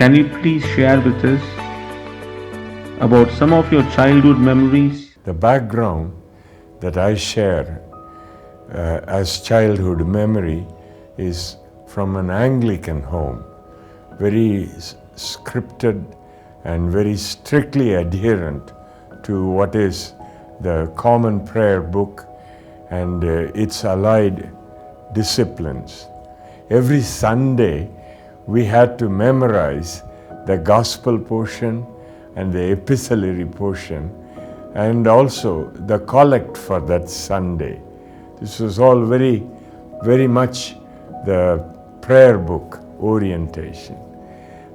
Can you please share with us about some of your childhood memories? The background that I share as childhood memory is from an Anglican home, very scripted and very strictly adherent to what is the common prayer book and its allied disciplines. Every Sunday we had to memorize the gospel portion and the epistolary portion and also the collect for that Sunday. This was all very much the prayer book orientation.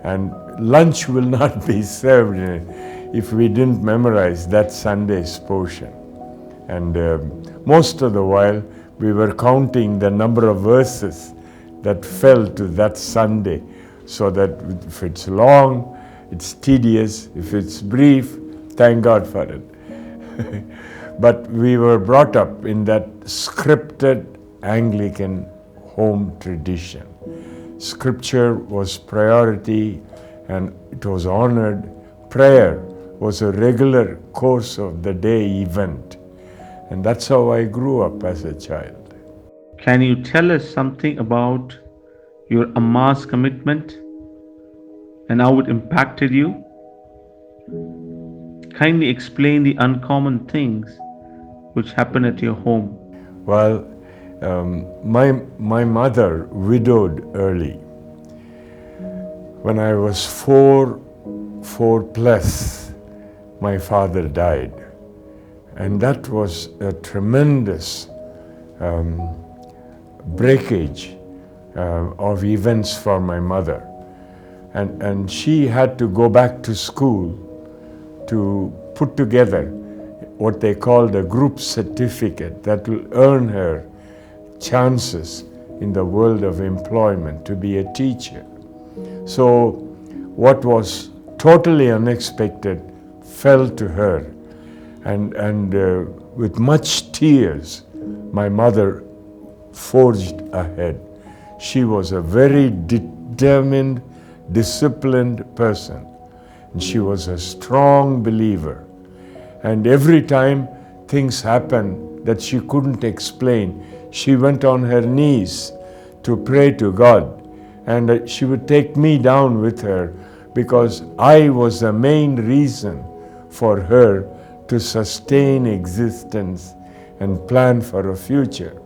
And lunch will not be served if we didn't memorize that Sunday's portion. And most of the while we were counting the number of verses that fell to that Sunday, so that if it's long, it's tedious. If it's brief, thank God for it. But we were brought up in that scripted Anglican home tradition. Scripture was priority and it was honored. Prayer was a regular course of the day event. And that's how I grew up as a child. Can you tell us something about your Amma's commitment and how it impacted you? Kindly explain the uncommon things which happen at your home. Well, my mother widowed early. When I was four plus, my father died. And that was a tremendous breakage of events for my mother. And she had to go back to school to put together what they called a group certificate that will earn her chances in the world of employment to be a teacher. So what was totally unexpected fell to her. And with much tears, my mother forged ahead. She was a very determined, disciplined person. And she was a strong believer. And every time things happened that she couldn't explain, she went on her knees to pray to God. And she would take me down with her because I was the main reason for her to sustain existence and plan for a future.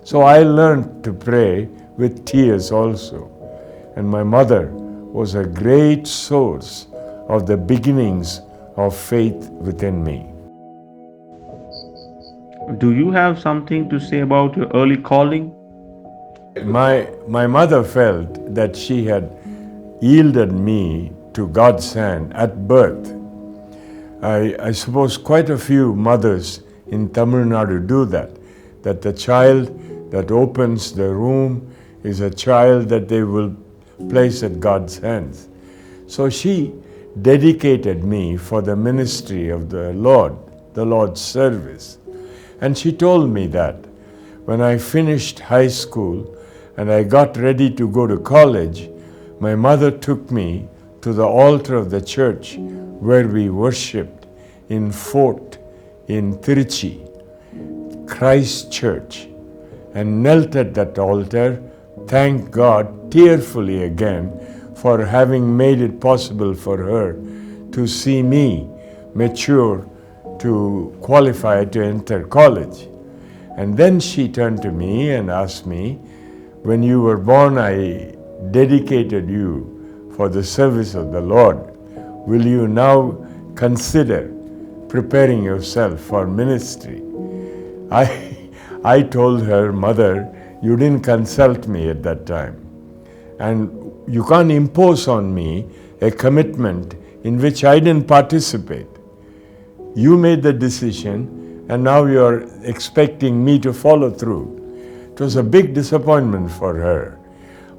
So I learned to pray with tears also. And my mother was a great source of the beginnings of faith within me. Do you have something to say about your early calling? My mother felt that she had yielded me to God's hand at birth. I suppose quite a few mothers in Tamil Nadu do that the child that opens the room is a child that they will place at God's hands. So she dedicated me for the ministry of the Lord's service. And she told me that when I finished high school and I got ready to go to college, my mother took me to the altar of the church where we worshipped in Fort in Trichy, Christ Church, and knelt at that altar, thanked God tearfully again for having made it possible for her to see me mature to qualify to enter college. And then she turned to me and asked me, when you were born, I dedicated you for the service of the Lord. Will you now consider preparing yourself for ministry? I told her, Mother, you didn't consult me at that time. And you can't impose on me a commitment in which I didn't participate. You made the decision, and now you're expecting me to follow through. It was a big disappointment for her.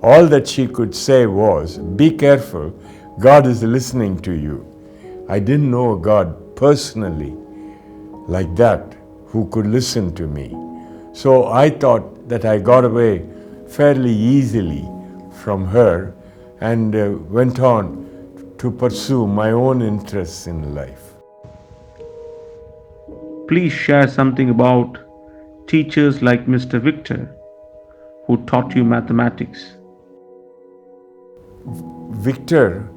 All that she could say was, be careful, God is listening to you. I didn't know a God personally like that who could listen to me. So I thought that I got away fairly easily from her, and went on to pursue my own interests in life. Please share something about teachers like Mr. Victor who taught you mathematics. Victor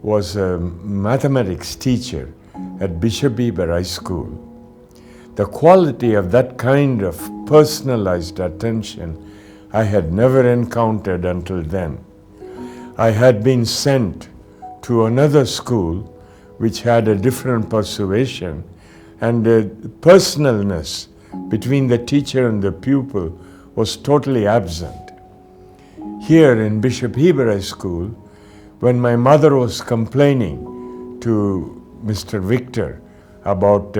was a mathematics teacher at Bishop Heber High School. The quality of that kind of personalized attention I had never encountered until then. I had been sent to another school which had a different persuasion, and the personalness between the teacher and the pupil was totally absent. Here in Bishop Heber High School, when my mother was complaining to Mr. Victor about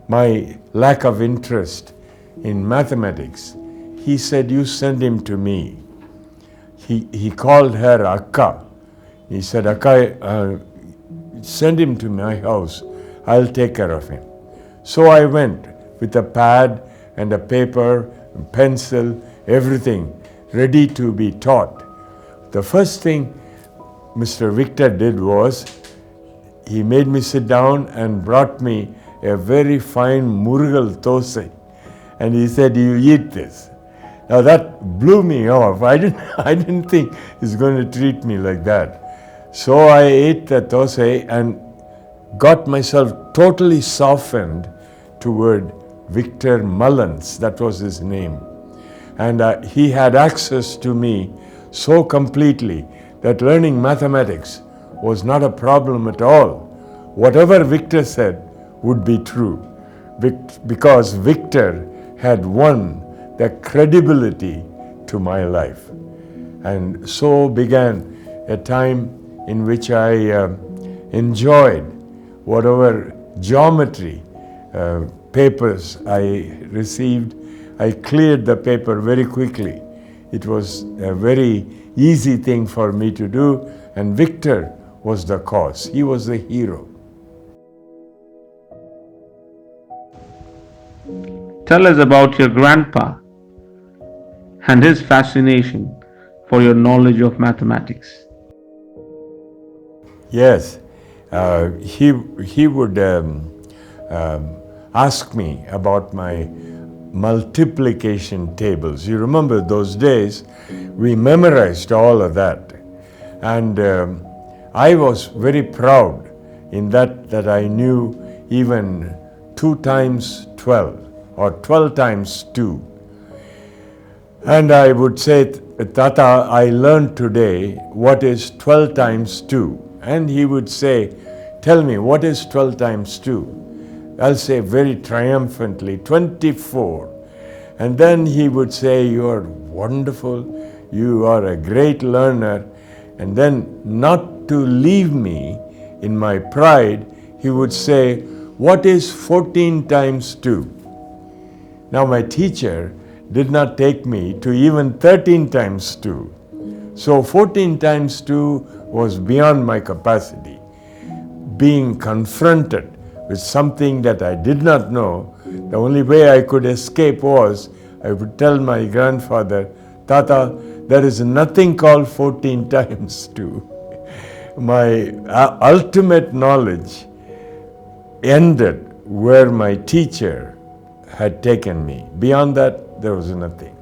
my lack of interest in mathematics, he said, "You send him to me." He called her Akka. He said, "Akka, send him to my house. I'll take care of him." So I went with a pad and a paper, and pencil, everything ready to be taught. The first thing Mr. Victor did was he made me sit down and brought me a very fine Murugal thosai, and he said, "You eat this." Now that blew me off. I didn't think he's going to treat me like that. So I ate the thosai and got myself totally softened toward Victor Mullins. That was his name. And he had access to me so completely that learning mathematics was not a problem at all. Whatever Victor said would be true, because Victor had won the credibility to my life. And so began a time in which I enjoyed whatever geometry papers I received. I cleared the paper very quickly. It was a very easy thing for me to do, and Victor was the cause. He was the hero. Tell us about your grandpa and his fascination for your knowledge of mathematics. Yes, he would ask me about my multiplication tables. You remember those days, we memorized all of that. And I was very proud in that I knew even 2 times 12 or 12 times 2. And I would say, "Tata, I learned today what is 12 times 2. And he would say, "Tell me, what is 12 times 2? I'll say very triumphantly, 24. And then he would say, "You're wonderful, you are a great learner." And then, not to leave me in my pride, he would say, "What is 14 times 2? Now my teacher did not take me to even 13 times 2. So 14 times 2 was beyond my capacity. Being confronted with something that I did not know, the only way I could escape was I would tell my grandfather, "Tata, there is nothing called 14 times 2. My ultimate knowledge ended where my teacher had taken me. Beyond that, there was nothing.